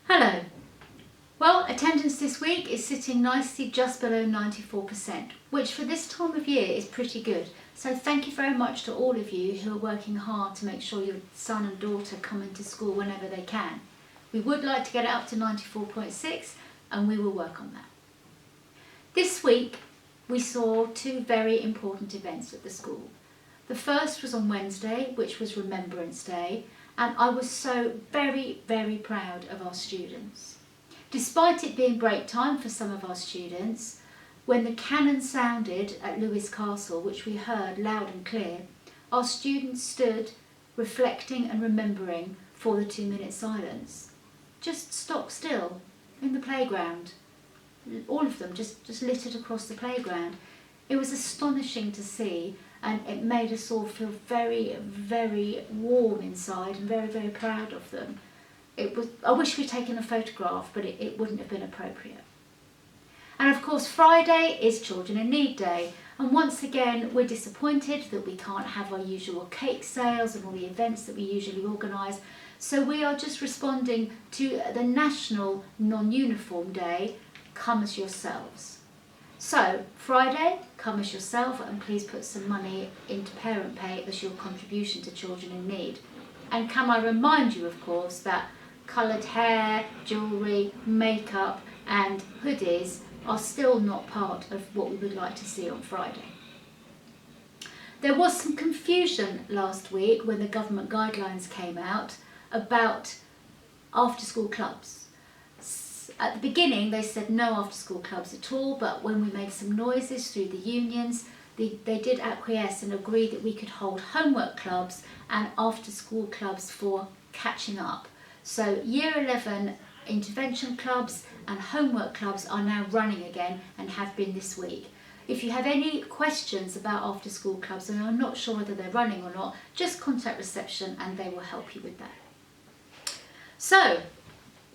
Hello. Well, attendance this week is sitting nicely just below 94%, which for this time of year is pretty good. So thank you very much to all of you who are working hard to make sure your son and daughter come into school whenever they can. We would like to get it up to 94.6 and we will work on that. This week we saw two very important events at the school. The first was on Wednesday, which was Remembrance Day, and I was so very, very proud of our students. Despite it being break time for some of our students, when the cannon sounded at Lewes Castle, which we heard loud and clear, our students stood reflecting and remembering for the 2-minute silence. Just stock still in the playground. All of them just littered across the playground. It was astonishing to see, and it made us all feel very, very warm inside and very, very proud of them. I wish we'd taken a photograph, but it wouldn't have been appropriate. And of course, Friday is Children in Need Day. And once again, we're disappointed that we can't have our usual cake sales and all the events that we usually organise. So we are just responding to the National Non-Uniform Day, Come As Yourselves. So Friday, come as yourself, and please put some money into parent pay as your contribution to Children in Need. And can I remind you, of course, that coloured hair, jewellery, makeup and hoodies are still not part of what we would like to see on Friday. There was some confusion last week when the government guidelines came out about after-school clubs. At the beginning they said no after-school clubs at all, but when we made some noises through the unions, they did acquiesce and agree that we could hold homework clubs and after-school clubs for catching up. So Year 11 intervention clubs and homework clubs are now running again and have been this week. If you have any questions about after-school clubs and are not sure whether they're running or not, just contact reception and they will help you with that. So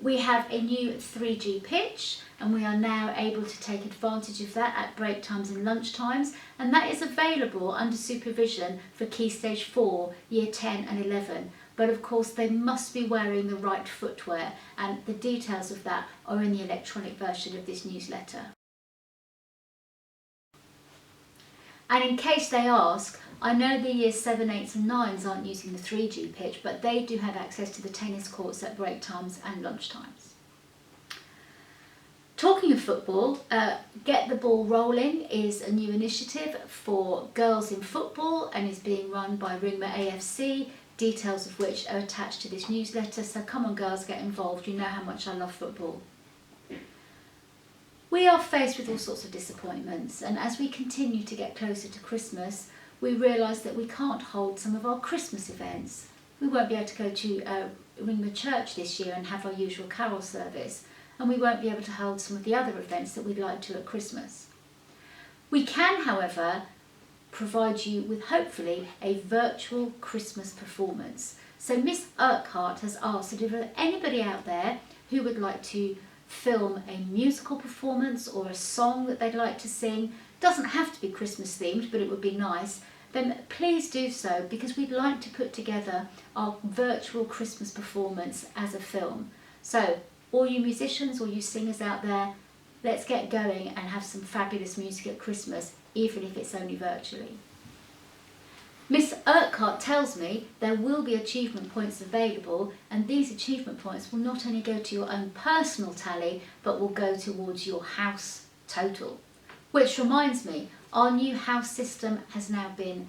we have a new 3G pitch and we are now able to take advantage of that at break times and lunch times, and that is available under supervision for Key Stage 4, Year 10 and 11. But of course they must be wearing the right footwear, and the details of that are in the electronic version of this newsletter. And in case they ask, I know the Year 7, 8s and 9s aren't using the 3G pitch, but they do have access to the tennis courts at break times and lunch times. Talking of football, Get the Ball Rolling is a new initiative for girls in football and is being run by Ringmer AFC, details of which are attached to this newsletter, so come on girls, get involved, you know how much I love football. We are faced with all sorts of disappointments, and as we continue to get closer to Christmas, we realise that we can't hold some of our Christmas events. We won't be able to go to Ringmer Church this year and have our usual carol service, and we won't be able to hold some of the other events that we'd like to at Christmas. We can, however, provide you with hopefully a virtual Christmas performance. So Miss Urquhart has asked if there's anybody out there who would like to film a musical performance or a song that they'd like to sing. Doesn't have to be Christmas themed, but it would be nice. Then please do so, because we'd like to put together our virtual Christmas performance as a film. So all you musicians, all you singers out there, let's get going and have some fabulous music at Christmas, even if it's only virtually. Miss Urquhart tells me there will be achievement points available, and these achievement points will not only go to your own personal tally, but will go towards your house total. Which reminds me, our new house system has now been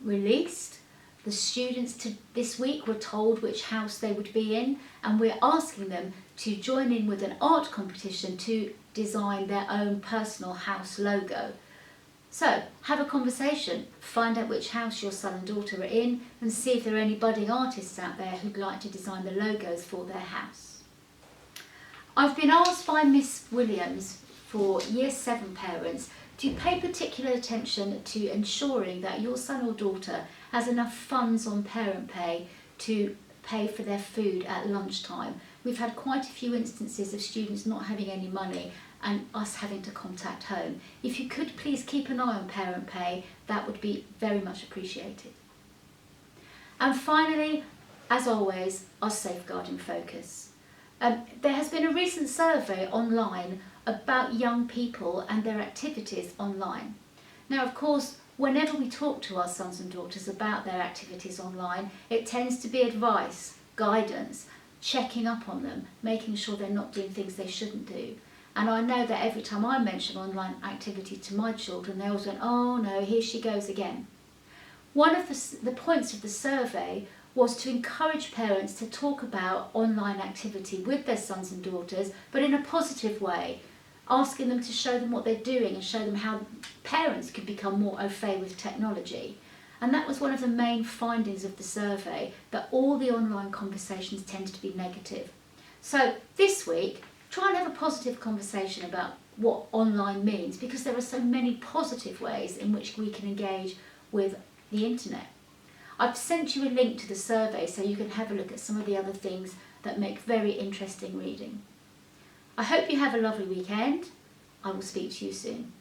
released. The students this week were told which house they would be in, and we're asking them to join in with an art competition to design their own personal house logo. So have a conversation, find out which house your son and daughter are in, and see if there are any budding artists out there who'd like to design the logos for their house. I've been asked by Miss Williams for Year 7 parents to pay particular attention to ensuring that your son or daughter has enough funds on parent pay to pay for their food at lunchtime. We've had quite a few instances of students not having any money and us having to contact home. If you could please keep an eye on parent pay, that would be very much appreciated. And finally, as always, our safeguarding focus. There has been a recent survey online about young people and their activities online. Now, of course, whenever we talk to our sons and daughters about their activities online, it tends to be advice, guidance, checking up on them, making sure they're not doing things they shouldn't do. And I know that every time I mention online activity to my children, they always went, oh no, here she goes again. One of the points of the survey was to encourage parents to talk about online activity with their sons and daughters, but in a positive way, asking them to show them what they're doing and show them how parents can become more au fait with technology. And that was one of the main findings of the survey, that all the online conversations tend to be negative. So this week, try and have a positive conversation about what online means, because there are so many positive ways in which we can engage with the internet. I've sent you a link to the survey so you can have a look at some of the other things that make very interesting reading. I hope you have a lovely weekend. I will speak to you soon.